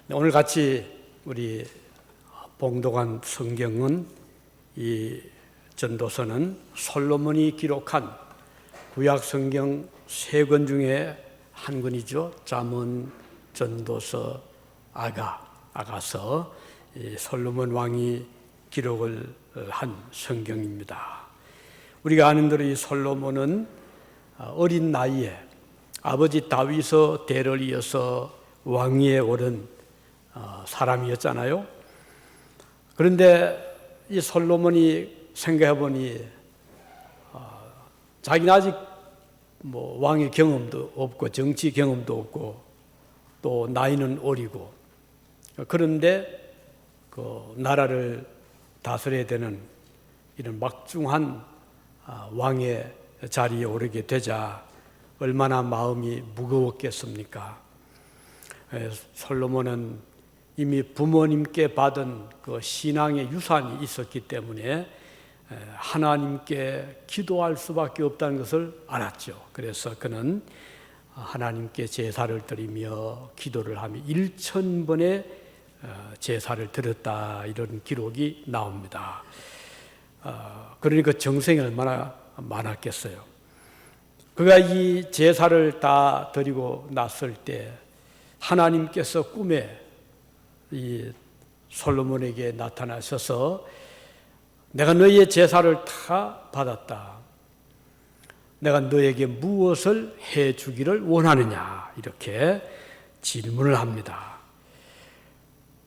오늘 같이 우리 봉독한 성경은 이 전도서는 솔로몬이 기록한 구약 성경 3권 중에 한 권이죠. 잠언, 전도서, 아가서, 솔로몬 왕이 기록을 한 성경입니다. 우리가 아는 대로 이 솔로몬은 어린 나이에 아버지 다윗의 대를 이어서 왕위에 오른 사람이었잖아요. 그런데 이 솔로몬이 생각해보니 자기는 아직 왕의 경험도 없고 정치 경험도 없고 또 나이는 어리고, 그런데 그 나라를 다스려야 되는 이런 막중한 왕의 자리에 오르게 되자 얼마나 마음이 무거웠겠습니까? 솔로몬은 이미 부모님께 받은 그 신앙의 유산이 있었기 때문에 하나님께 기도할 수밖에 없다는 것을 알았죠. 그래서 그는 하나님께 제사를 드리며 기도를 하며 1000번의 제사를 드렸다, 이런 기록이 나옵니다. 그러니까 정성이 얼마나 많았겠어요. 그가 이 제사를 다 드리고 났을 때 하나님께서 꿈에 이 솔로몬에게 나타나셔서 내가 너희의 제사를 다 받았다. 내가 너에게 무엇을 해 주기를 원하느냐, 이렇게 질문을 합니다.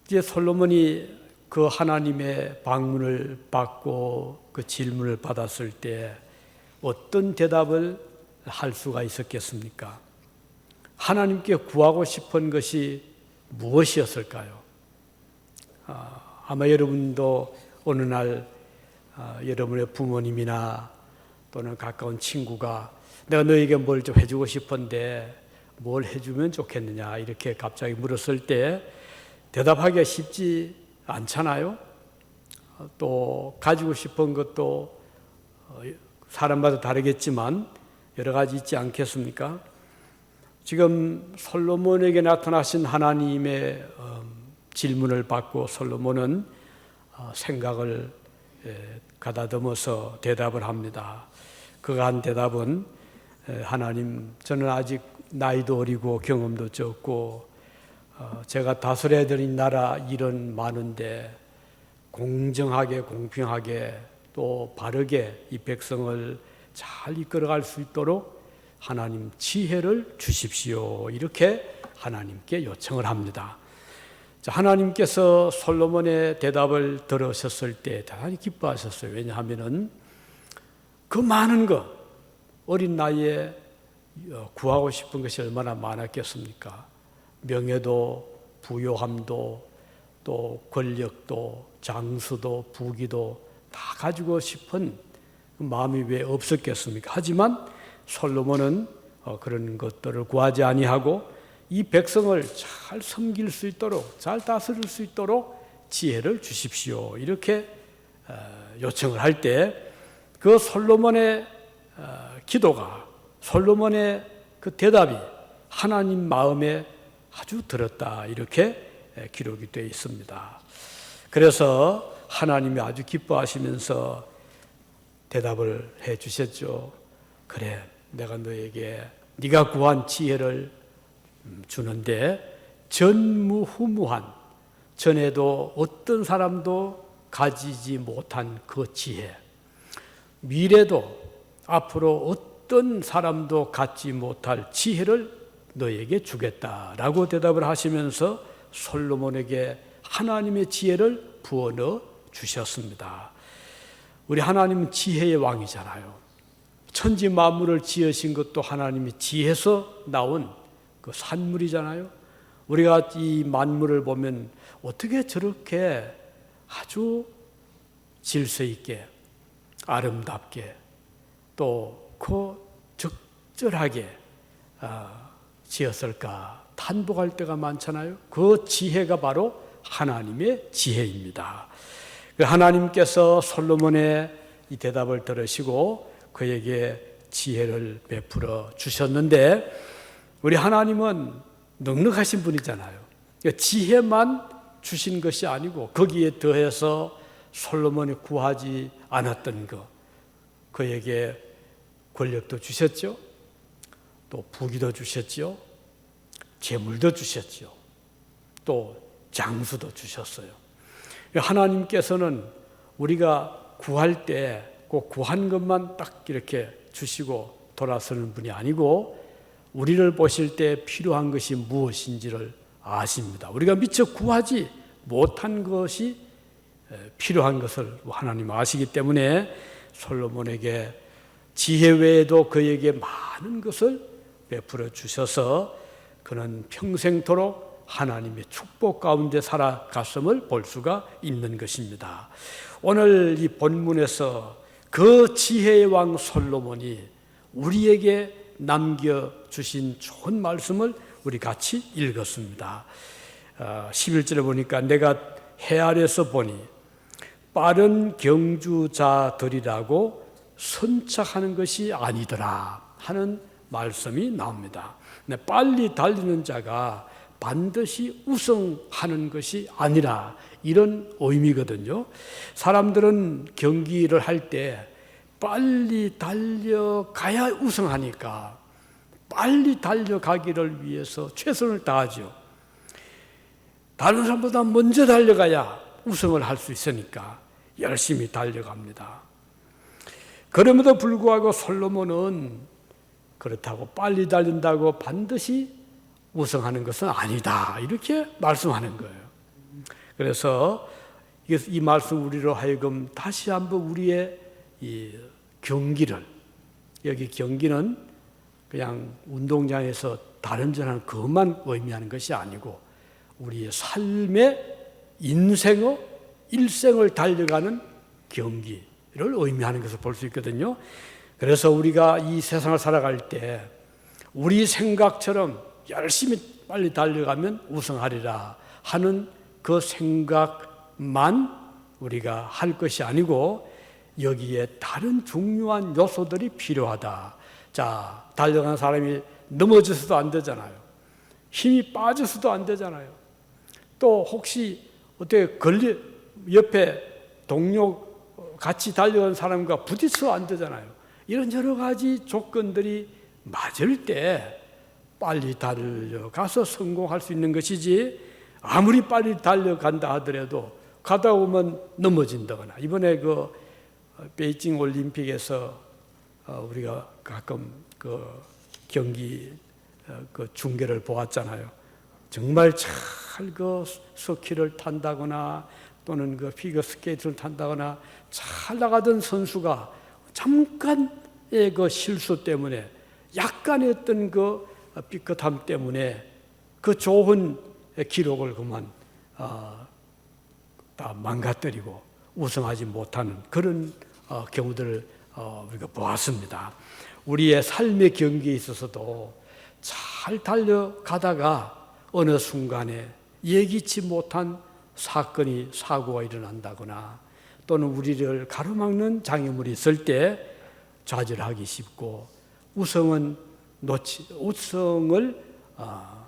이제 솔로몬이 그 하나님의 방문을 받고 그 질문을 받았을 때 어떤 대답을 할 수가 있었겠습니까? 하나님께 구하고 싶은 것이 무엇이었을까요? 아마 여러분도 어느 날 여러분의 부모님이나 또는 가까운 친구가 내가 너에게 뭘 좀 해주고 싶은데 뭘 해주면 좋겠느냐, 이렇게 갑자기 물었을 때 대답하기가 쉽지 않잖아요. 또 가지고 싶은 것도 사람마다 다르겠지만 여러 가지 있지 않겠습니까? 지금 솔로몬에게 나타나신 하나님의 질문을 받고 솔로몬은 생각을 가다듬어서 대답을 합니다. 그가 한 대답은 하나님, 저는 아직 나이도 어리고 경험도 적고 제가 다스려야 되는 나라 일은 많은데 공정하게 공평하게 또 바르게 이 백성을 잘 이끌어갈 수 있도록 하나님 지혜를 주십시오, 이렇게 하나님께 요청을 합니다. 하나님께서 솔로몬의 대답을 들으셨을 때 대단히 기뻐하셨어요. 왜냐하면 그 많은 것, 어린 나이에 구하고 싶은 것이 얼마나 많았겠습니까? 명예도 부요함도 또 권력도 장수도 부귀도 다 가지고 싶은 마음이 왜 없었겠습니까? 하지만 솔로몬은 그런 것들을 구하지 아니하고 이 백성을 잘 섬길 수 있도록, 잘 다스릴 수 있도록 지혜를 주십시오, 이렇게 요청을 할 때 그 솔로몬의 기도가, 솔로몬의 그 대답이 하나님 마음에 아주 들었다, 이렇게 기록이 되어 있습니다. 그래서 하나님이 아주 기뻐하시면서 대답을 해 주셨죠. 그래, 내가 너에게 네가 구한 지혜를 주는데 전무후무한, 전에도 어떤 사람도 가지지 못한 그 지혜, 미래도 앞으로 어떤 사람도 갖지 못할 지혜를 너에게 주겠다라고 대답을 하시면서 솔로몬에게 하나님의 지혜를 부어넣어 주셨습니다. 우리 하나님은 지혜의 왕이잖아요. 천지 만물을 지으신 것도 하나님이 지혜에서 나온 그 산물이잖아요. 우리가 이 만물을 보면 어떻게 저렇게 아주 질서 있게 아름답게 또 그 적절하게 지었을까 탄복할 때가 많잖아요. 그 지혜가 바로 하나님의 지혜입니다. 하나님께서 솔로몬의 이 대답을 들으시고 그에게 지혜를 베풀어 주셨는데, 우리 하나님은 넉넉하신 분이잖아요. 지혜만 주신 것이 아니고 거기에 더해서 솔로몬이 구하지 않았던 것, 그에게 권력도 주셨죠. 또 부귀도 주셨죠. 재물도 주셨죠. 또 장수도 주셨어요. 하나님께서는 우리가 구할 때 꼭 구한 것만 딱 이렇게 주시고 돌아서는 분이 아니고 우리를 보실 때 필요한 것이 무엇인지를 아십니다. 우리가 미처 구하지 못한 것이 필요한 것을 하나님 아시기 때문에 솔로몬에게 지혜 외에도 그에게 많은 것을 베풀어 주셔서 그는 평생토록 하나님의 축복 가운데 살아갔음을 볼 수가 있는 것입니다. 오늘 이 본문에서 그 지혜의 왕 솔로몬이 우리에게 남겨주신 좋은 말씀을 우리 같이 읽었습니다. 11절에 보니까 내가 해 아래서 보니 빠른 경주자들이라고 선착하는 것이 아니더라 하는 말씀이 나옵니다. 빨리 달리는 자가 반드시 우승하는 것이 아니라 이런 의미거든요. 사람들은 경기를 할 때 빨리 달려가야 우승하니까 빨리 달려가기를 위해서 최선을 다하죠. 다른 사람보다 먼저 달려가야 우승을 할 수 있으니까 열심히 달려갑니다. 그럼에도 불구하고 솔로몬은 그렇다고 빨리 달린다고 반드시 우승하는 것은 아니다 이렇게 말씀하는 거예요. 그래서 이 말씀 우리로 하여금 다시 한번 우리의 이 경기를, 여기 경기는 그냥 운동장에서 다른전하는 그것만 의미하는 것이 아니고 우리의 삶의 인생의 일생을 달려가는 경기를 의미하는 것을 볼 수 있거든요. 그래서 우리가 이 세상을 살아갈 때 우리 생각처럼 열심히 빨리 달려가면 우승하리라 하는 그 생각만 우리가 할 것이 아니고 여기에 다른 중요한 요소들이 필요하다. 자, 달려가는 사람이 넘어져서도 안 되잖아요. 힘이 빠져서도 안 되잖아요. 또 혹시 어떻게 옆에 동료 같이 달려간 사람과 부딪혀 안 되잖아요. 이런 여러 가지 조건들이 맞을 때 빨리 달려가서 성공할 수 있는 것이지 아무리 빨리 달려간다 하더라도 가다 보면 넘어진다거나 이번에 그 베이징 올림픽에서 우리가 가끔 그 경기 그 중계를 보았잖아요. 정말 잘 그 스키를 탄다거나 또는 그 피겨 스케이트를 탄다거나 잘 나가던 선수가 잠깐의 그 실수 때문에 약간의 어떤 그 삐끗함 때문에 그 좋은 기록을 그만 다 망가뜨리고 우승하지 못하는 그런 경우들을 우리가 보았습니다. 우리의 삶의 경기에 있어서도 잘 달려가다가 어느 순간에 예기치 못한 사고가 일어난다거나 또는 우리를 가로막는 장애물이 있을 때 좌절하기 쉽고 우승을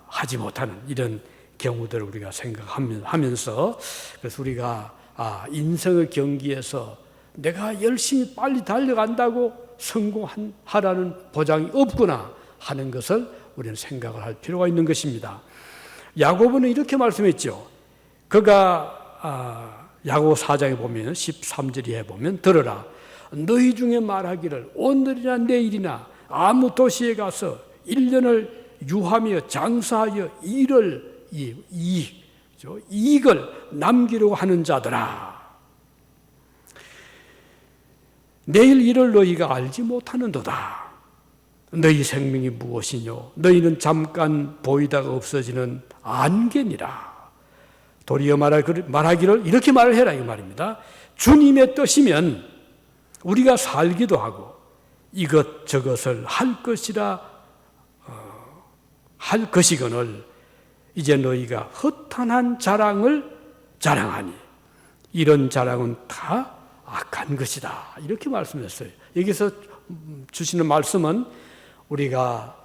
하지 못하는 이런 경우들을 우리가 생각하면서 그래서 우리가 인생의 경기에서 내가 열심히 빨리 달려간다고 성공하라는 보장이 없구나 하는 것을 우리는 생각을 할 필요가 있는 것입니다. 야고보는 이렇게 말씀했죠. 그가 야고보 4장에 보면 13절에 보면 들으라 너희 중에 말하기를 오늘이나 내일이나 아무 도시에 가서 1년을 유하며 장사하여 이익을 남기려고 하는 자들아 내일 일을 너희가 알지 못하는도다. 너희 생명이 무엇이뇨? 너희는 잠깐 보이다가 없어지는 안개니라. 도리어 말하기를 이렇게 말을 해라 이 말입니다. 주님의 뜻이면 우리가 살기도 하고 이것저것을 할 것이거늘 이제 너희가 허탄한 자랑을 자랑하니 이런 자랑은 다 악한 것이다. 이렇게 말씀했어요. 여기서 주시는 말씀은 우리가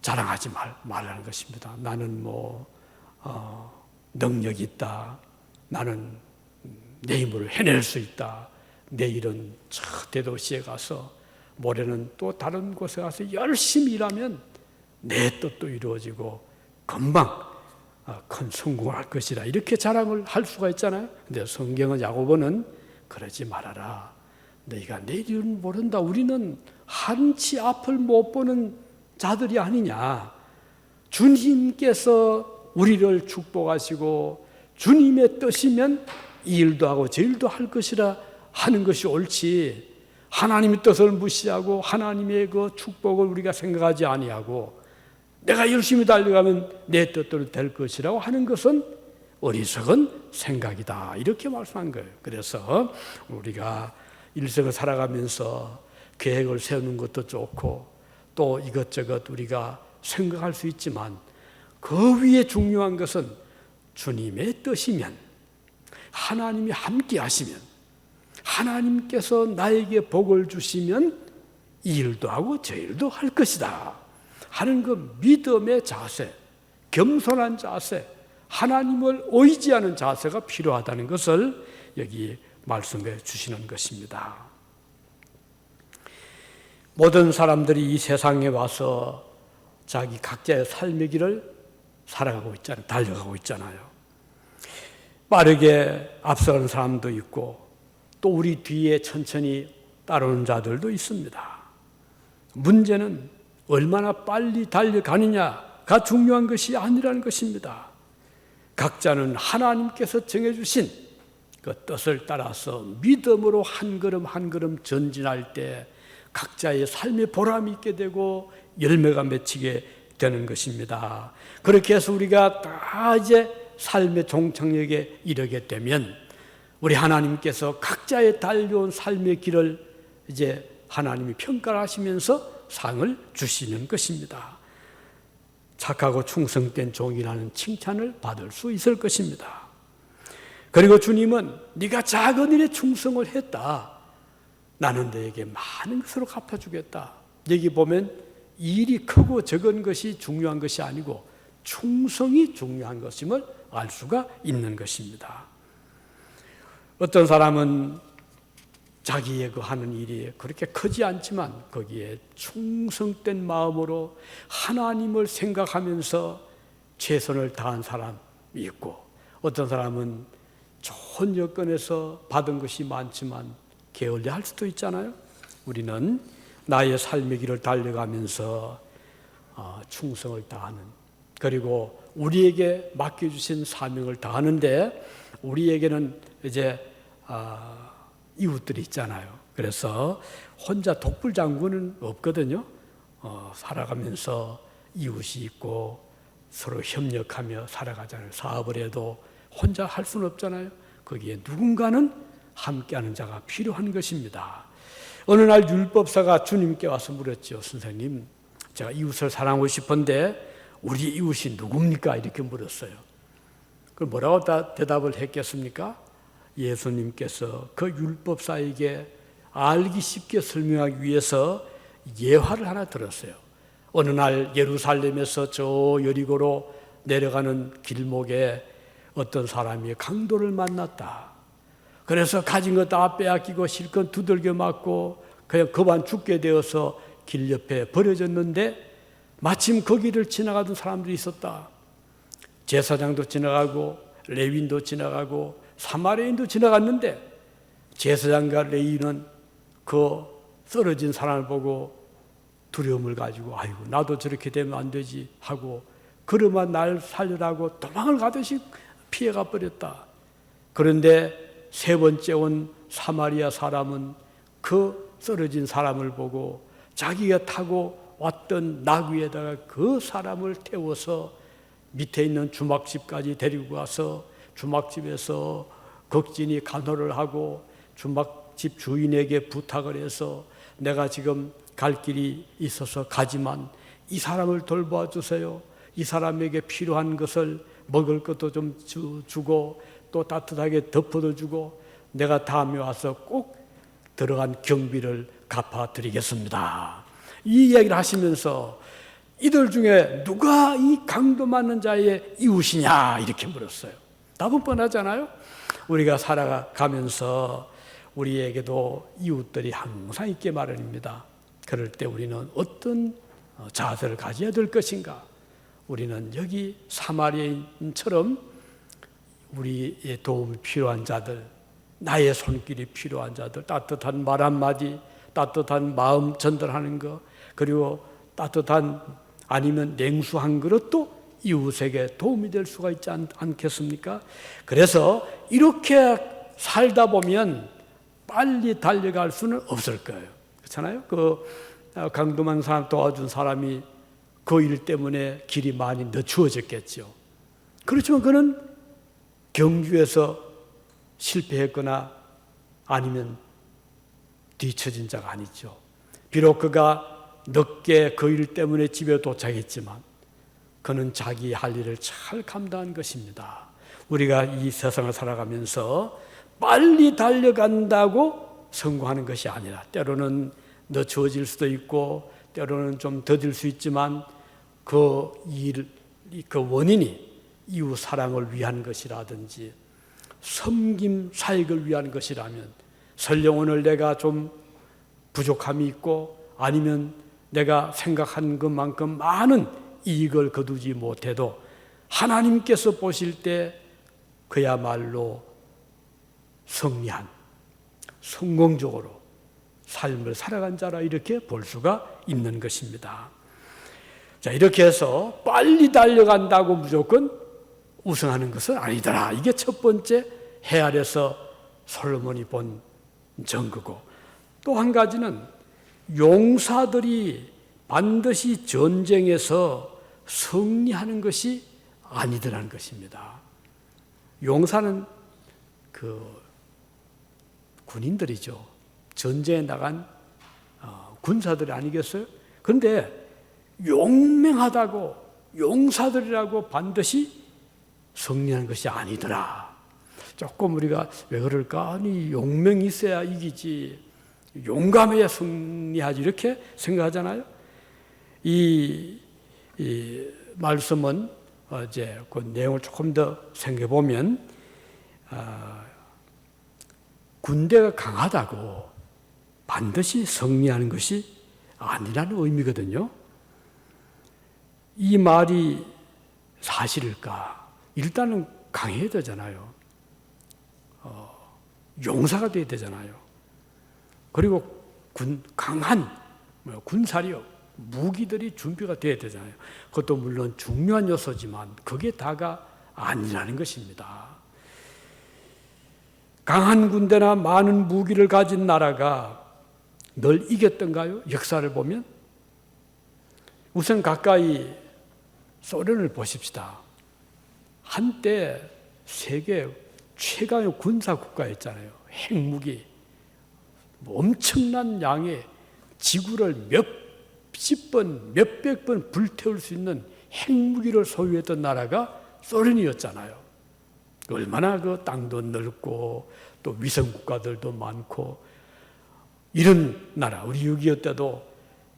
자랑하지 말라는 것입니다. 나는 능력이 있다. 나는 내 힘으로 해낼 수 있다. 내일은 저 대도시에 가서 모레는 또 다른 곳에 가서 열심히 일하면 내 뜻도 이루어지고 금방 큰 성공을 할 것이다. 이렇게 자랑을 할 수가 있잖아요. 근데 성경은 야고보는 그러지 말아라. 너희가 내일은 모른다. 우리는 한치 앞을 못 보는 자들이 아니냐. 주님께서 우리를 축복하시고 주님의 뜻이면 이 일도 하고 저 일도 할 것이라 하는 것이 옳지. 하나님의 뜻을 무시하고 하나님의 그 축복을 우리가 생각하지 아니하고 내가 열심히 달려가면 내 뜻대로 될 것이라고 하는 것은 어리석은 생각이다. 이렇게 말씀한 거예요. 그래서 우리가 일생을 살아가면서 계획을 세우는 것도 좋고 또 이것저것 우리가 생각할 수 있지만 그 위에 중요한 것은 주님의 뜻이면, 하나님이 함께 하시면, 하나님께서 나에게 복을 주시면 이 일도 하고 저 일도 할 것이다 하는 그 믿음의 자세, 겸손한 자세, 하나님을 의지하는 자세가 필요하다는 것을 여기 말씀해 주시는 것입니다. 모든 사람들이 이 세상에 와서 자기 각자의 삶의 길을 살아가고 있잖아요. 달려가고 있잖아요. 빠르게 앞서가는 사람도 있고 또 우리 뒤에 천천히 따르는 자들도 있습니다. 문제는 얼마나 빨리 달려가느냐가 중요한 것이 아니라는 것입니다. 각자는 하나님께서 정해주신 그 뜻을 따라서 믿음으로 한 걸음 한 걸음 전진할 때 각자의 삶의 보람이 있게 되고 열매가 맺히게 되는 것입니다. 그렇게 해서 우리가 다 이제 삶의 종착역에 이르게 되면 우리 하나님께서 각자의 달려온 삶의 길을 이제 하나님이 평가를 하시면서 상을 주시는 것입니다. 착하고 충성된 종이라는 칭찬을 받을 수 있을 것입니다. 그리고 주님은 네가 작은 일에 충성을 했다. 나는 너에게 많은 것으로 갚아주겠다. 여기 보면 일이 크고 적은 것이 중요한 것이 아니고 충성이 중요한 것임을 알 수가 있는 것입니다. 어떤 사람은 자기의 그 하는 일이 그렇게 크지 않지만 거기에 충성된 마음으로 하나님을 생각하면서 최선을 다한 사람이 있고 어떤 사람은 좋은 여건에서 받은 것이 많지만 게을리할 수도 있잖아요. 우리는 나의 삶의 길을 달려가면서 충성을 다하는 그리고 우리에게 맡겨주신 사명을 다하는데 우리에게는 이제 이웃들이 있잖아요. 그래서 혼자 독불장군은 없거든요. 살아가면서 이웃이 있고 서로 협력하며 살아가잖아요. 사업을 해도 혼자 할 수는 없잖아요. 거기에 누군가는 함께하는 자가 필요한 것입니다. 어느 날 율법사가 주님께 와서 물었죠. 선생님, 제가 이웃을 사랑하고 싶은데 우리 이웃이 누굽니까? 이렇게 물었어요. 그럼 뭐라고 대답을 했겠습니까? 예수님께서 그 율법사에게 알기 쉽게 설명하기 위해서 예화를 하나 들었어요. 어느 날 예루살렘에서 저 여리고로 내려가는 길목에 어떤 사람이 강도를 만났다. 그래서 가진 거 다 빼앗기고 실컷 두들겨 맞고 그냥 그만 죽게 되어서 길 옆에 버려졌는데 마침 거기를 지나가던 사람들이 있었다. 제사장도 지나가고 레위인도 지나가고 사마리아인도 지나갔는데 제사장과 레위인은 그 쓰러진 사람을 보고 두려움을 가지고 아이고 나도 저렇게 되면 안 되지 하고 그러마 날 살려라고 도망을 가듯이 피해가 버렸다. 그런데 세 번째 온 사마리아 사람은 그 쓰러진 사람을 보고 자기가 타고 왔던 나귀에다가 그 사람을 태워서 밑에 있는 주막집까지 데리고 가서 주막집에서 극진히 간호를 하고 주막집 주인에게 부탁을 해서 내가 지금 갈 길이 있어서 가지만 이 사람을 돌봐 주세요. 이 사람에게 필요한 것을 먹을 것도 좀 주고 또 따뜻하게 덮어도 주고 내가 다음에 와서 꼭 들어간 경비를 갚아드리겠습니다. 이 이야기를 하시면서 이들 중에 누가 이 강도 맞는 자의 이웃이냐 이렇게 물었어요. 답은 뻔하잖아요. 우리가 살아가면서 우리에게도 이웃들이 항상 있게 마련입니다. 그럴 때 우리는 어떤 자세를 가져야 될 것인가? 우리는 여기 사마리아인처럼 우리의 도움이 필요한 자들, 나의 손길이 필요한 자들, 따뜻한 말 한마디, 따뜻한 마음 전달하는 것, 그리고 따뜻한 아니면 냉수 한 그릇도 이웃에게 도움이 될 수가 있지 않겠습니까? 그래서 이렇게 살다 보면 빨리 달려갈 수는 없을 거예요. 그렇잖아요? 그 강도만 사람 도와준 사람이 그 일 때문에 길이 많이 늦추어졌겠죠. 그렇지만 그는 경주에서 실패했거나 아니면 뒤처진 자가 아니죠. 비록 그가 늦게 그 일 때문에 집에 도착했지만 그는 자기 할 일을 잘 감당한 것입니다. 우리가 이 세상을 살아가면서 빨리 달려간다고 성공하는 것이 아니라 때로는 늦춰질 수도 있고 때로는 좀 더딜 수 있지만 그 원인이 이웃 사랑을 위한 것이라든지 섬김 사역을 위한 것이라면 설령 오늘 내가 좀 부족함이 있고 아니면 내가 생각한 것만큼 많은 이익을 거두지 못해도 하나님께서 보실 때 그야말로 승리한 성공적으로 삶을 살아간 자라 이렇게 볼 수가 있는 것입니다. 자, 이렇게 해서 빨리 달려간다고 무조건 우승하는 것은 아니더라. 이게 첫 번째 헤아려서 솔로몬이 본 증거고, 또 한 가지는 용사들이 반드시 전쟁에서 승리하는 것이 아니더라는 것입니다. 용사는 군인들이죠. 전쟁에 나간 군사들이 아니겠어요? 그런데 용맹하다고 용사들이라고 반드시 승리하는 것이 아니더라. 조금 우리가 왜 그럴까? 아니 용맹이 있어야 이기지, 용감해야 승리하지 이렇게 생각하잖아요. 이 말씀은 이제 그 내용을 조금 더 생각해 보면 군대가 강하다고 반드시 승리하는 것이 아니라는 의미거든요. 이 말이 사실일까? 일단은 강해야 되잖아요. 용사가 돼야 되잖아요. 그리고 강한 군사력, 무기들이 준비가 돼야 되잖아요. 그것도 물론 중요한 요소지만 그게 다가 아니라는 것입니다. 강한 군대나 많은 무기를 가진 나라가 늘 이겼던가요? 역사를 보면 우선 가까이 소련을 보십시다. 한때 세계 최강의 군사 국가였잖아요. 핵무기, 엄청난 양의 지구를 몇십 번, 몇백 번 불태울 수 있는 핵무기를 소유했던 나라가 소련이었잖아요. 얼마나 그 땅도 넓고 또 위성 국가들도 많고 이런 나라. 우리 6.25 때도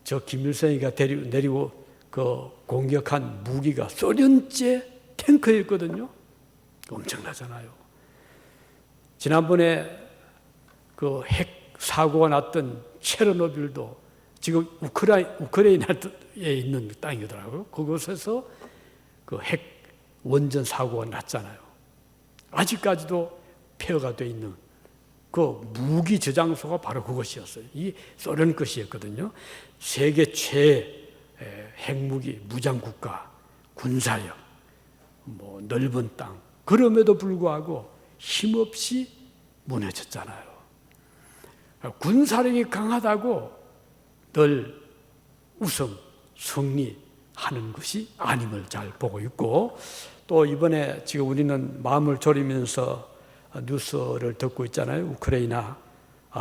저 김일성이가 내리고 그 공격한 무기가 소련제 탱크였거든요. 엄청나잖아요. 지난번에 그 핵 사고가 났던 체르노빌도 지금 우크라이나에 있는 땅이더라고요. 그곳에서 그 핵 원전 사고가 났잖아요. 아직까지도 폐허가 되어 있는 그 무기 저장소가 바로 그것이었어요. 이 소련 것이었거든요. 세계 최 핵무기 무장 국가, 군사력, 넓은 땅. 그럼에도 불구하고 힘없이 무너졌잖아요. 군사력이 강하다고 늘 우승, 승리하는 것이 아님을 잘 보고 있고, 또 이번에 지금 우리는 마음을 졸이면서 뉴스를 듣고 있잖아요. 우크라이나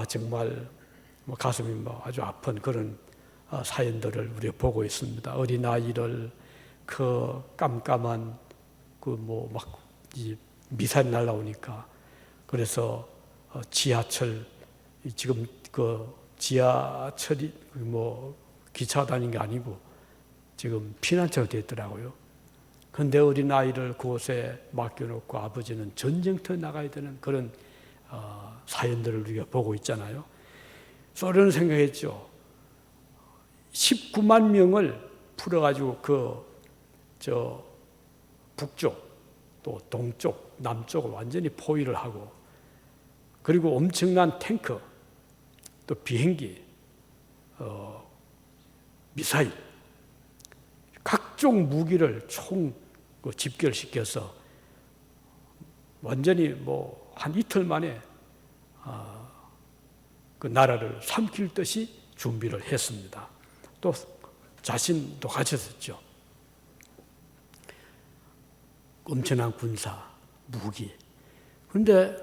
정말 가슴이 아주 아픈 그런 사연들을 우리가 보고 있습니다. 어린아이를 그 깜깜한 미사일 날라오니까 그래서 지하철 지금 그 지하철이 기차 다니는 게 아니고 지금 피난처가 됐더라고요. 근데 어린아이를 그곳에 맡겨놓고 아버지는 전쟁터에 나가야 되는 그런 사연들을 우리가 보고 있잖아요. 소련은 생각했죠. 19만 명을 풀어가지고 북쪽 또 동쪽 남쪽을 완전히 포위를 하고, 그리고 엄청난 탱크 또 비행기 미사일 각종 무기를 총 집결시켜서 완전히 한 이틀 만에 그 나라를 삼킬 듯이 준비를 했습니다. 또 자신도 가졌었죠. 엄청난 군사, 무기. 그런데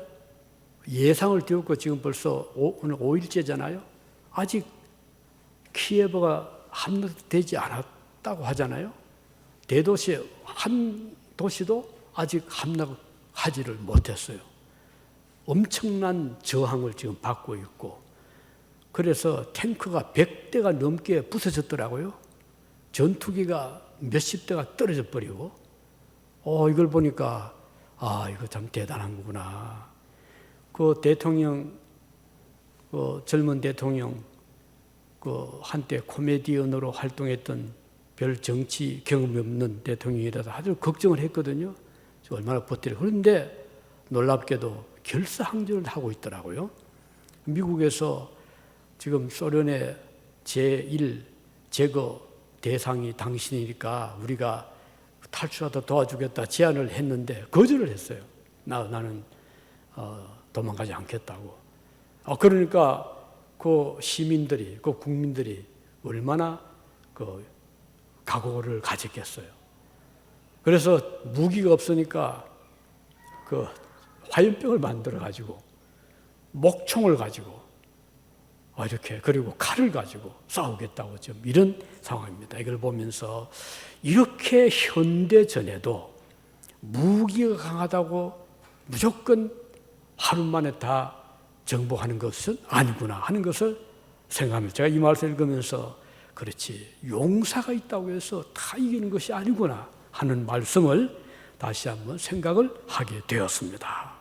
예상을 띄웠고 지금 벌써 오늘 5일째잖아요. 아직 키예브가 함락되지 않았다고 하잖아요. 대도시 한 도시도 아직 함락하지를 못했어요. 엄청난 저항을 지금 받고 있고, 그래서 탱크가 100대가 넘게 부서졌더라고요. 전투기가 몇십 대가 떨어져 버리고, 이걸 보니까 이거 참 대단한 거구나. 그 대통령, 젊은 대통령, 한때 코미디언으로 활동했던 별 정치 경험이 없는 대통령이라서 아주 걱정을 했거든요. 얼마나 버티려. 그런데 놀랍게도 결사항전을 하고 있더라고요. 미국에서 지금 소련의 제1 제거 대상이 당신이니까 우리가 탈출하다 도와주겠다 제안을 했는데 거절을 했어요. 나는 도망가지 않겠다고. 그러니까 그 시민들이, 그 국민들이 얼마나 각오를 가졌겠어요. 그래서 무기가 없으니까 화염병을 만들어 가지고 목총을 가지고 이렇게, 그리고 칼을 가지고 싸우겠다고 지금 이런 상황입니다. 이걸 보면서 이렇게 현대전에도 무기가 강하다고 무조건 하루 만에 다 정복하는 것은 아니구나 하는 것을 생각합니다. 제가 이 말씀을 읽으면서 그렇지, 용사가 있다고 해서 다 이기는 것이 아니구나 하는 말씀을 다시 한번 생각을 하게 되었습니다.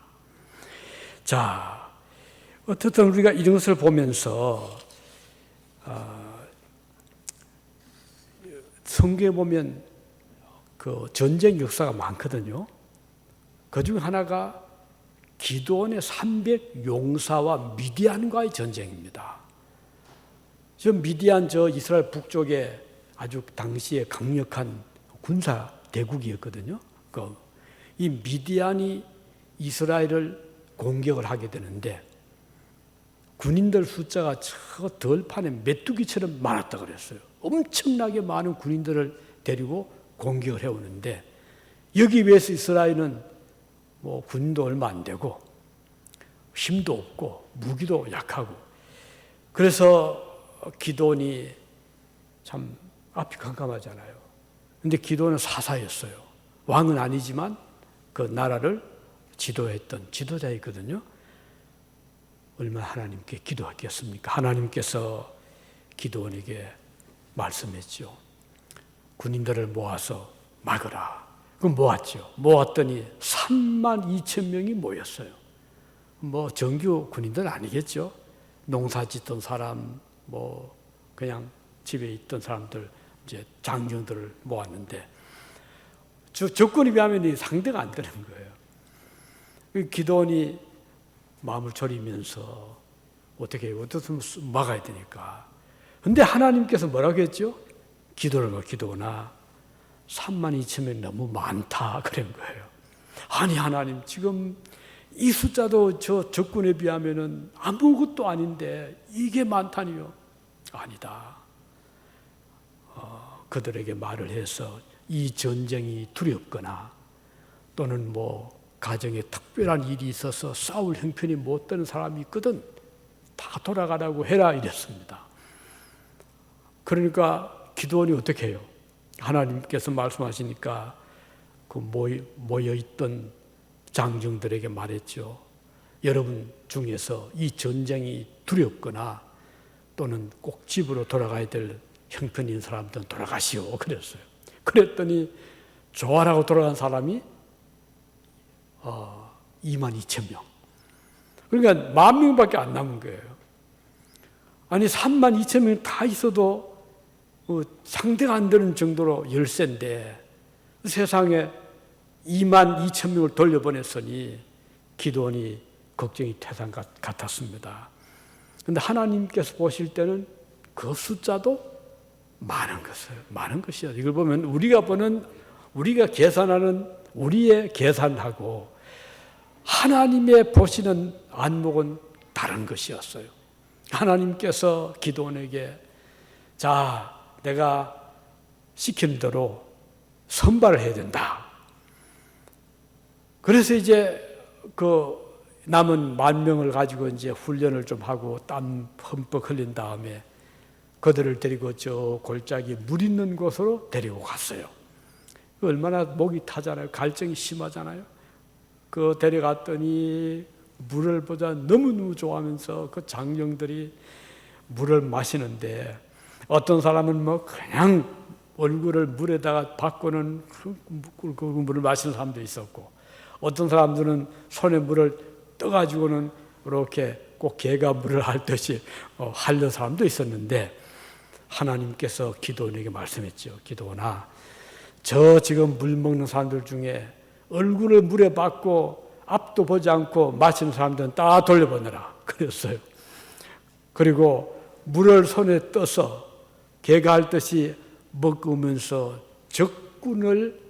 자, 어떻든 우리가 이런 것을 보면서 성경에 보면 그 전쟁 역사가 많거든요. 그 중 하나가 기드온의 300 용사와 미디안과의 전쟁입니다. 미디안 이스라엘 북쪽에 아주 당시에 강력한 군사 대국이었거든요. 이 미디안이 이스라엘을 공격을 하게 되는데 군인들 숫자가 저 덜판에 메뚜기처럼 많았다 그랬어요. 엄청나게 많은 군인들을 데리고 공격을 해오는데, 여기 위해서 이스라엘은 군인도 얼마 안 되고 힘도 없고 무기도 약하고, 그래서 기드온이 참 앞이 깜깜하잖아요. 근데 기드온은 사사였어요. 왕은 아니지만 그 나라를 지도했던 지도자이거든요. 얼마나 하나님께 기도했겠습니까? 하나님께서 기드온에게 말씀했죠. 군인들을 모아서 막으라. 그럼 모았죠. 모았더니 32,000명이 모였어요. 정규 군인들 아니겠죠. 농사 짓던 사람, 그냥 집에 있던 사람들, 이제 장정들을 모았는데, 조건에 비하면 상대가 안 되는 거예요. 기드온이 마음을 졸이면서 어떻게 막아야 되니까. 근데 하나님께서 뭐라고 했죠? 기드온아, 32,000명이 너무 많다 그런 거예요. 아니 하나님, 지금 이 숫자도 저 적군에 비하면은 아무것도 아닌데 이게 많다니요? 아니다. 그들에게 말을 해서 이 전쟁이 두렵거나 또는 가정에 특별한 일이 있어서 싸울 형편이 못 되는 사람이 있거든 다 돌아가라고 해라 이랬습니다. 그러니까 기드온이 어떻게 해요? 하나님께서 말씀하시니까 그 모여있던 장정들에게 말했죠. 여러분 중에서 이 전쟁이 두렵거나 또는 꼭 집으로 돌아가야 될 형편인 사람들은 돌아가시오 그랬어요. 그랬더니 좋아라고 돌아간 사람이 22,000명. 그러니까 10,000명밖에 안 남은 거예요. 아니 32,000명 다 있어도 상대가 안 되는 정도로 열세인데 세상에 22,000명을 돌려보냈으니 기도원이 걱정이 태산 같았습니다. 그런데 하나님께서 보실 때는 그 숫자도 많은 것이요. 이걸 보면 우리가 계산하는 우리의 계산하고 하나님의 보시는 안목은 다른 것이었어요. 하나님께서 기도원에게 자, 내가 시킨 대로 선발을 해야 된다. 그래서 이제 그 남은 10,000명을 가지고 이제 훈련을 좀 하고 땀 흠뻑 흘린 다음에 그들을 데리고 저 골짜기 물 있는 곳으로 데리고 갔어요. 얼마나 목이 타잖아요. 갈증이 심하잖아요. 그 데려갔더니 물을 보자 너무너무 좋아하면서 그 장령들이 물을 마시는데 어떤 사람은 뭐 그냥 얼굴을 물에다가 바꾸는 그 물을 마시는 사람도 있었고 어떤 사람들은 손에 물을 떠가지고는 이렇게 꼭 개가 물을 핥듯이 핥는 사람도 있었는데 하나님께서 기도원에게 말씀했죠. 기도원아, 저 지금 물 먹는 사람들 중에 얼굴을 물에 받고 앞도 보지 않고 마시는 사람들은 다 돌려보내라 그랬어요. 그리고 물을 손에 떠서 개가 핥듯이 먹으면서 적군을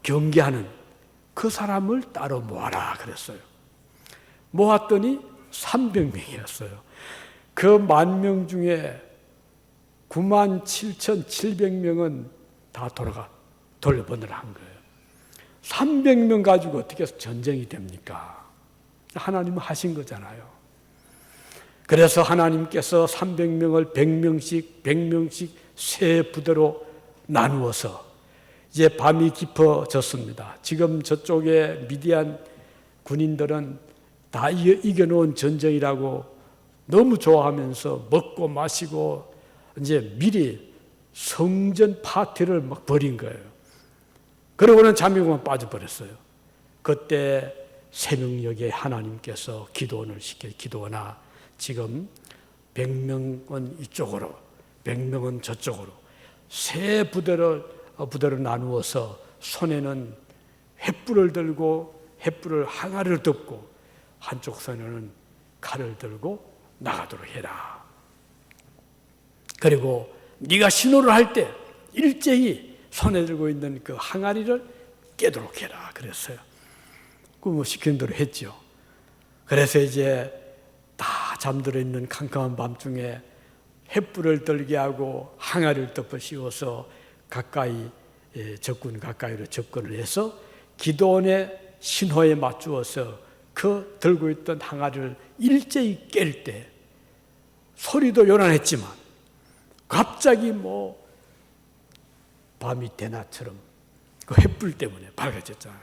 경계하는 그 사람을 따로 모아라 그랬어요. 모았더니 300명이었어요. 그 10,000명 중에 97,700명은 다 돌려보내라 한 거예요. 300명 가지고 어떻게 해서 전쟁이 됩니까? 하나님은 하신 거잖아요. 그래서 하나님께서 300명을 100명씩 세 부대로 나누어서 이제 밤이 깊어졌습니다. 지금 저쪽에 미디안 군인들은 다 이겨놓은 전쟁이라고 너무 좋아하면서 먹고 마시고 이제 미리 성전 파티를 막 벌인 거예요. 그러고는 잠이고만 빠져버렸어요. 그때 새벽녘에 하나님께서 기도원을 시켜 기도원아, 지금 100명은 이쪽으로 100명은 저쪽으로 세 부대로 나누어서 손에는 횃불을 들고 횃불을 항아리를 덮고 한쪽 손에는 칼을 들고 나가도록 해라. 그리고 네가 신호를 할 때 일제히 손에 들고 있는 그 항아리를 깨도록 해라 그랬어요. 그 뭐 시키는 대로 했죠. 그래서 이제 다 잠들어 있는 캄캄한 밤중에 횃불을 들게 하고 항아리를 덮어 씌워서 적군 가까이로 접근을 해서 기도원의 신호에 맞추어서 그 들고 있던 항아리를 일제히 깰 때 소리도 요란했지만 갑자기 뭐 밤이 대낮처럼 그 횃불 때문에 밝아졌잖아요.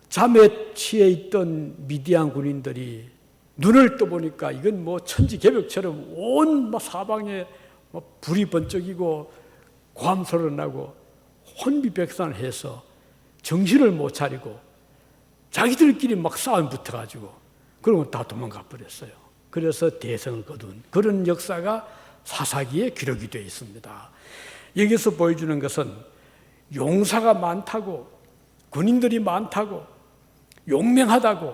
잠에 취해 있던 미디안 군인들이 눈을 떠보니까 이건 뭐 천지개벽처럼 온 사방에 불이 번쩍이고 고함소리가 나고 혼비백산해서 정신을 못 차리고 자기들끼리 막 싸움 붙어가지고 그러고 다 도망가 버렸어요. 그래서 대성을 거둔 그런 역사가 사사기에 기록이 되어 있습니다. 여기서 보여주는 것은 용사가 많다고 군인들이 많다고 용맹하다고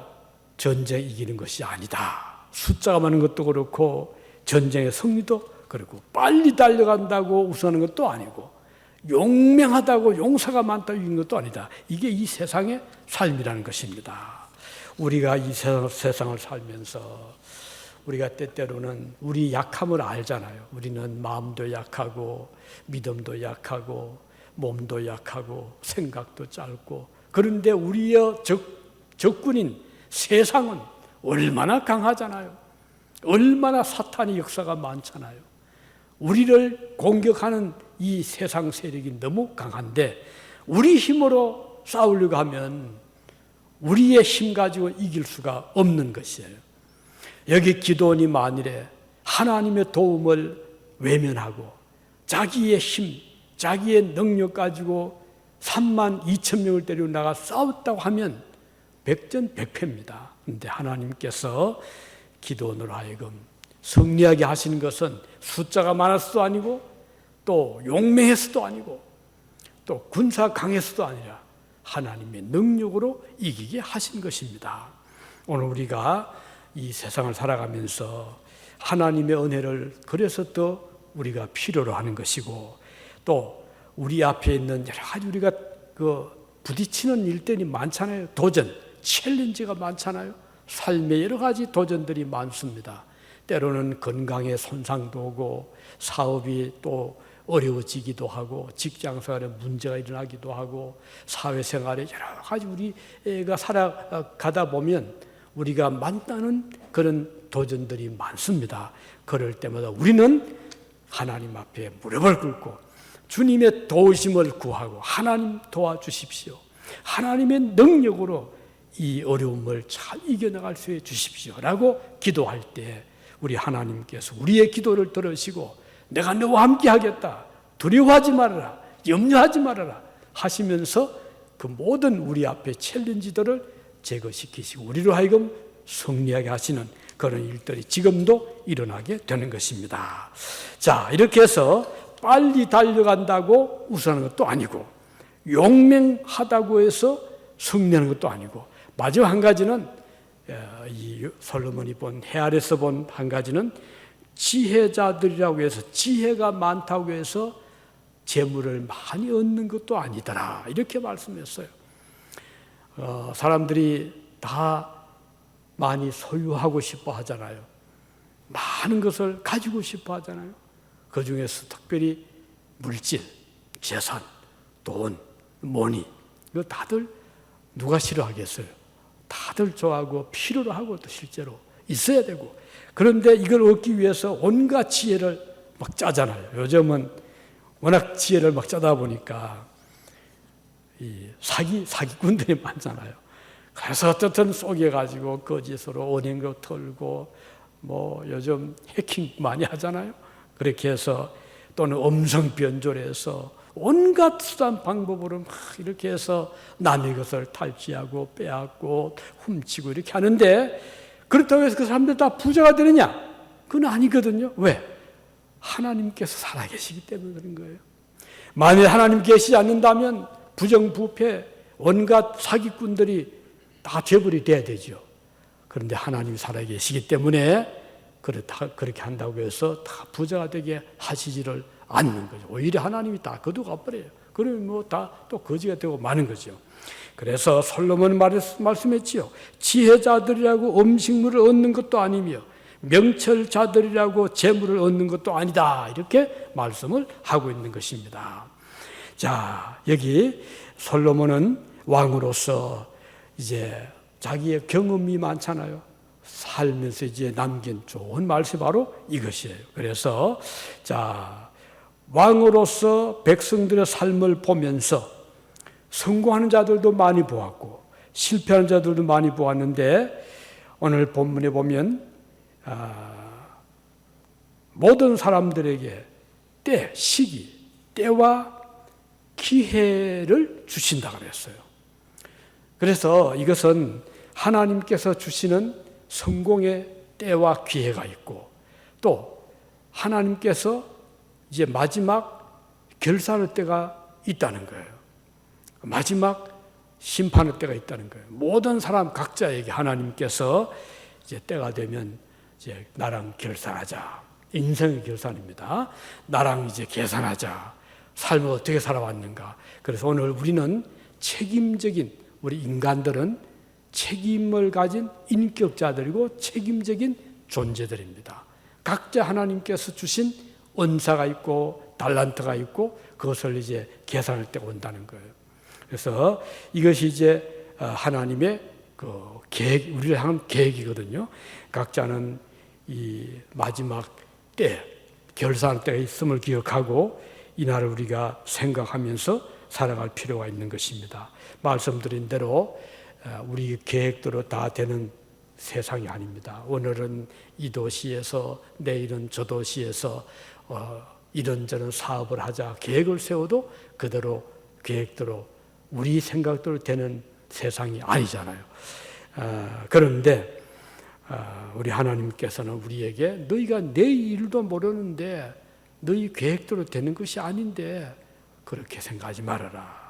전쟁 이기는 것이 아니다. 숫자가 많은 것도 그렇고 전쟁의 승리도 그렇고 빨리 달려간다고 우승하는 것도 아니고 용맹하다고 용사가 많다고 이기는 것도 아니다. 이게 이 세상의 삶이라는 것입니다. 우리가 이 세상을 살면서 우리가 때때로는 우리 약함을 알잖아요. 우리는 마음도 약하고 믿음도 약하고 몸도 약하고 생각도 짧고 그런데 우리의 적군인 세상은 얼마나 강하잖아요. 얼마나 사탄의 역사가 많잖아요. 우리를 공격하는 이 세상 세력이 너무 강한데 우리 힘으로 싸우려고 하면 우리의 힘 가지고 이길 수가 없는 것이에요. 여기 기도원이 만일에 하나님의 도움을 외면하고 자기의 힘, 자기의 능력 가지고 3만 2천 명을 데리고 나가 싸웠다고 하면 백전백패입니다. 그런데 하나님께서 기도원으로 하여금 승리하게 하시는 것은 숫자가 많아서도 아니고 또 용맹해서도 아니고 또 군사 강해서도 아니라 하나님의 능력으로 이기게 하신 것입니다. 오늘 우리가 이 세상을 살아가면서 하나님의 은혜를 그래서 더 우리가 필요로 하는 것이고 또 우리 앞에 있는 여러 가지 우리가 부딪히는 일들이 많잖아요. 도전, 챌린지가 많잖아요. 삶의 여러 가지 도전들이 많습니다. 때로는 건강에 손상도 오고 사업이 또 어려워지기도 하고 직장생활에 문제가 일어나기도 하고 사회생활에 여러 가지 우리가 살아가다 보면 우리가 만나는 그런 도전들이 많습니다. 그럴 때마다 우리는 하나님 앞에 무릎을 꿇고 주님의 도우심을 구하고 하나님 도와주십시오. 하나님의 능력으로 이 어려움을 잘 이겨나갈 수 있게 주십시오 라고 기도할 때 우리 하나님께서 우리의 기도를 들으시고 내가 너와 함께 하겠다, 두려워하지 말아라, 염려하지 말아라 하시면서 그 모든 우리 앞에 챌린지들을 제거시키시고 우리로 하여금 승리하게 하시는 그런 일들이 지금도 일어나게 되는 것입니다. 자, 이렇게 해서 빨리 달려간다고 우선하는 것도 아니고 용맹하다고 해서 승리하는 것도 아니고 마지막 한 가지는 이 솔로몬이 본 해 아래서 본 한 가지는 지혜자들이라고 해서 지혜가 많다고 해서 재물을 많이 얻는 것도 아니더라 이렇게 말씀했어요. 사람들이 다 많이 소유하고 싶어 하잖아요. 많은 것을 가지고 싶어 하잖아요. 그 중에서 특별히 물질, 재산, 돈, 머니 이거 다들 누가 싫어하겠어요? 다들 좋아하고 필요로 하고 또 실제로 있어야 되고 그런데 이걸 얻기 위해서 온갖 지혜를 막 짜잖아요. 요즘은 워낙 지혜를 막 짜다 보니까 이 사기꾼들이 많잖아요. 그래서 어떻든 속여가지고 거짓으로 은행도 털고 뭐 요즘 해킹 많이 하잖아요. 그렇게 해서 또는 음성 변조해서 온갖 수단 방법으로 막 이렇게 해서 남의 것을 탈취하고 빼앗고 훔치고 이렇게 하는데 그렇다고 해서 그 사람들 다 부자가 되느냐? 그건 아니거든요. 왜? 하나님께서 살아계시기 때문에 그런 거예요. 만일 하나님 계시지 않는다면 부정부패 온갖 사기꾼들이 다 죄벌이 돼야 되죠. 그런데 하나님이 살아계시기 때문에 그렇게 한다고 해서 다 부자가 되게 하시지를 않는 거죠. 오히려 하나님이 다 거두가 버려요. 그러면 뭐 다 또 거지가 되고 마는 거죠. 그래서 솔로몬 말씀했지요. 지혜자들이라고 음식물을 얻는 것도 아니며 명철자들이라고 재물을 얻는 것도 아니다. 이렇게 말씀을 하고 있는 것입니다. 자, 여기 솔로몬은 왕으로서 이제 자기의 경험이 많잖아요. 살면서 이제 남긴 좋은 말씀이 바로 이것이에요. 그래서 자, 왕으로서 백성들의 삶을 보면서 성공하는 자들도 많이 보았고 실패하는 자들도 많이 보았는데 오늘 본문에 보면 모든 사람들에게 시기, 때와 기회를 주신다고 그랬어요. 그래서 이것은 하나님께서 주시는 성공의 때와 기회가 있고 또 하나님께서 이제 마지막 결산의 때가 있다는 거예요. 마지막 심판의 때가 있다는 거예요. 모든 사람 각자에게 하나님께서 이제 때가 되면 이제 나랑 결산하자. 인생의 결산입니다. 나랑 이제 계산하자. 삶을 어떻게 살아왔는가. 그래서 오늘 우리는 책임적인 우리 인간들은 책임을 가진 인격자들이고 책임적인 존재들입니다. 각자 하나님께서 주신 은사가 있고 달란트가 있고 그것을 이제 계산할 때가 온다는 거예요. 그래서 이것이 이제 하나님의 그 계획, 우리를 향한 계획이거든요. 각자는 이 마지막 때, 결산할 때가 있음을 기억하고 이날을 우리가 생각하면서 살아갈 필요가 있는 것입니다. 말씀드린 대로 우리 계획대로 다 되는 세상이 아닙니다. 오늘은 이 도시에서 내일은 저 도시에서 이런저런 사업을 하자 계획을 세워도 그대로 계획대로 우리 생각대로 되는 세상이 아니잖아요. 그런데 우리 하나님께서는 우리에게 너희가 내일도 모르는데 너희 계획대로 되는 것이 아닌데 그렇게 생각하지 말아라.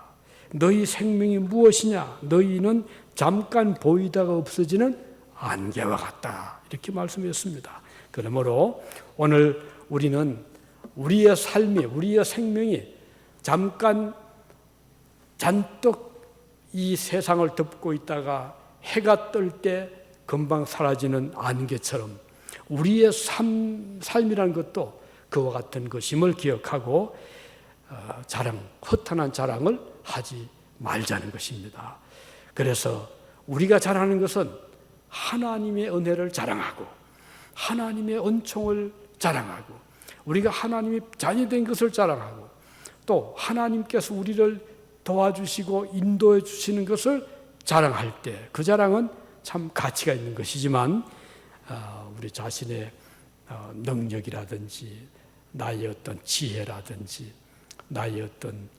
너희 생명이 무엇이냐? 너희는 잠깐 보이다가 없어지는 안개와 같다. 이렇게 말씀했습니다. 그러므로 오늘 우리는 우리의 삶이, 우리의 생명이 잠깐 잔뜩 이 세상을 덮고 있다가 해가 뜰 때 금방 사라지는 안개처럼 우리의 삶이라는 것도 그와 같은 것임을 기억하고 허탄한 자랑을 하지 말자는 것입니다. 그래서 우리가 자랑하는 것은 하나님의 은혜를 자랑하고 하나님의 은총을 자랑하고 우리가 하나님의 자녀된 것을 자랑하고 또 하나님께서 우리를 도와주시고 인도해 주시는 것을 자랑할 때 그 자랑은 참 가치가 있는 것이지만 우리 자신의 능력이라든지 나의 어떤 지혜라든지 나의 어떤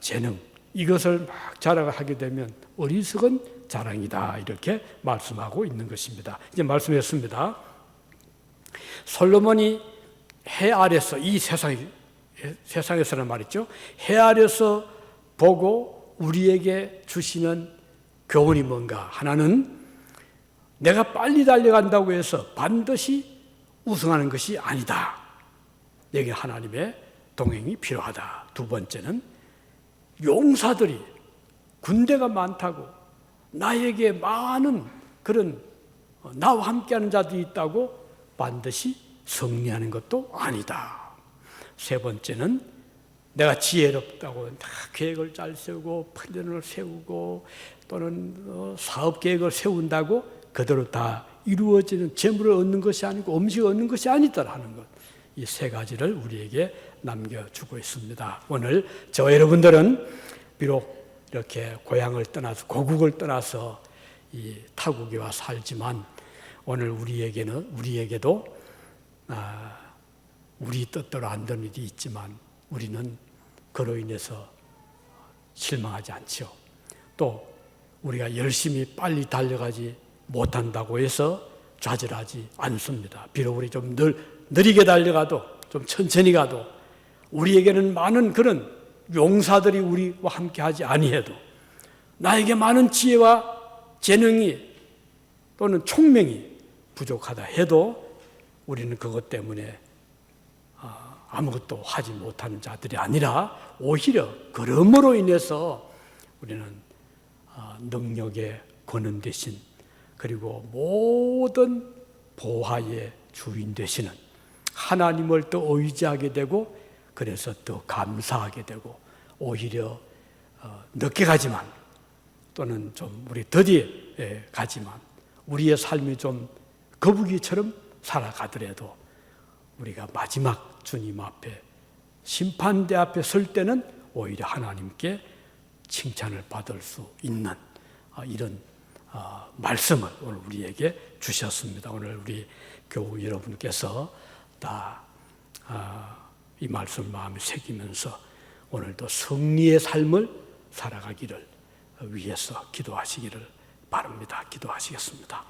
재능 이것을 막 자랑을 하게 되면 어리석은 자랑이다 이렇게 말씀하고 있는 것입니다. 이제 말씀했습니다. 솔로몬이 해 아래서 이 세상에서는 말이죠. 해 아래서 보고 우리에게 주시는 교훈이 뭔가 하나는 내가 빨리 달려간다고 해서 반드시 우승하는 것이 아니다. 여기 하나님의 동행이 필요하다. 두 번째는 용사들이 군대가 많다고 나에게 많은 그런 나와 함께하는 자들이 있다고 반드시 승리하는 것도 아니다. 세 번째는 내가 지혜롭다고 다 계획을 잘 세우고 플랜을 세우고 또는 사업 계획을 세운다고 그대로 다 이루어지는 재물을 얻는 것이 아니고 음식을 얻는 것이 아니다라 하는 것. 이 세 가지를 우리에게 남겨주고 있습니다. 오늘 저와 여러분들은 비록 이렇게 고향을 떠나서 고국을 떠나서 이 타국에 와 살지만 오늘 우리에게도 우리 뜻대로 안 되는 일이 있지만 우리는 그로 인해서 실망하지 않죠. 또 우리가 열심히 빨리 달려가지 못한다고 해서 좌절하지 않습니다. 비록 우리 좀 느리게 달려가도 좀 천천히 가도 우리에게는 많은 그런 용사들이 우리와 함께 하지 아니해도 나에게 많은 지혜와 재능이 또는 총명이 부족하다 해도 우리는 그것 때문에 아무것도 하지 못하는 자들이 아니라 오히려 그러므로 인해서 우리는 능력의 권한 대신 그리고 모든 보화의 주인 되시는 하나님을 더 의지하게 되고 그래서 더 감사하게 되고 오히려 늦게 가지만 또는 좀 우리 더디에 가지만 우리의 삶이 좀 거북이처럼 살아가더라도 우리가 마지막 주님 앞에 심판대 앞에 설 때는 오히려 하나님께 칭찬을 받을 수 있는 이런 말씀을 오늘 우리에게 주셨습니다. 오늘 우리 교우 여러분께서 다 이 말씀을 마음에 새기면서 오늘도 승리의 삶을 살아가기를 위해서 기도하시기를 바랍니다. 기도하시겠습니다.